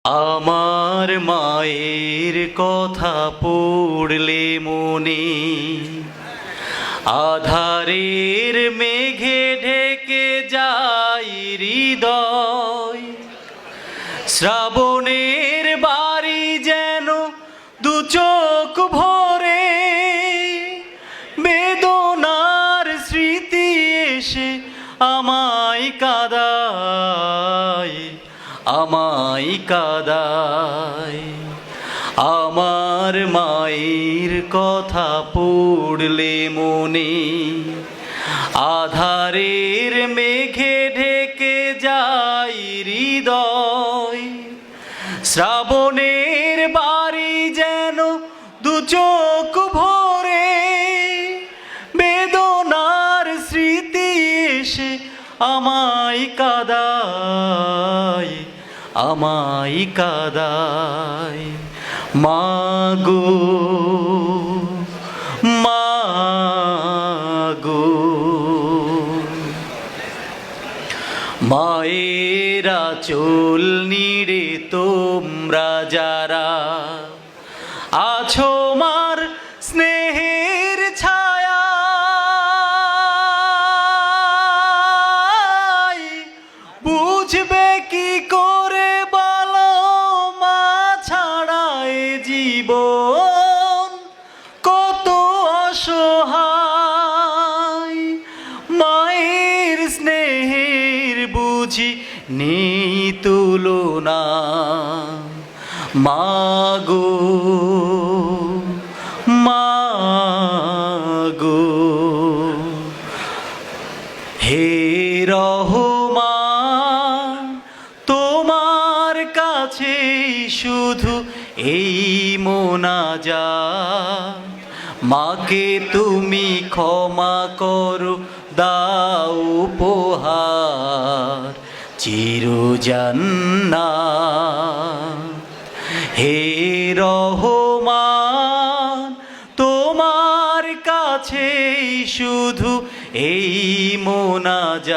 আমার মায়ের কথা পড়লে মনে আধারের মেঘে ঢেকে যায় হৃদয়। শ্রাবণের বাড়ি যেন দু চোখ ভরে, বেদনার স্মৃতি এসে আমায় কাঁদায়, আমায় কাঁদায়। আমার মায়ের কথা পড়লে মনে আধারের মেঘে ঢেকে যায় হৃদয়। শ্রাবণের বাড়ি যেন দু চোখ ভরে, বেদনার স্মৃতি এসে আমায় কাঁদায়, আমায় কাঁদায়। মাগো মাগো মায়ের আঁচল নিড়ে তোমরা যারা আছো মার স্নেহের ছায়া, বুঝবে কি করে বলো মা ছাড়া এ জীবন কত অসহায়। মায়ের স্নেহের বুঝি নেই তুলনা, মাগো মাগো। হে রহমান, তোমার কাছে শুধু এই মোনাজাত। মাকে তুমি ক্ষমা করো, দাও উপহার চিরজান্নাত। হে রহমান, তোমার কাছে শুধু এই মোনাজাত।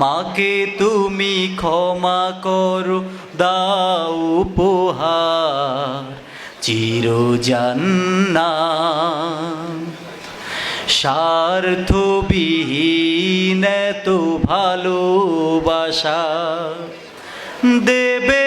মাকে তুমি ক্ষমা করো, দাও উপহার চিরজান্নাত। স্বার্থবিহীন এত ভালোবাসা দেবে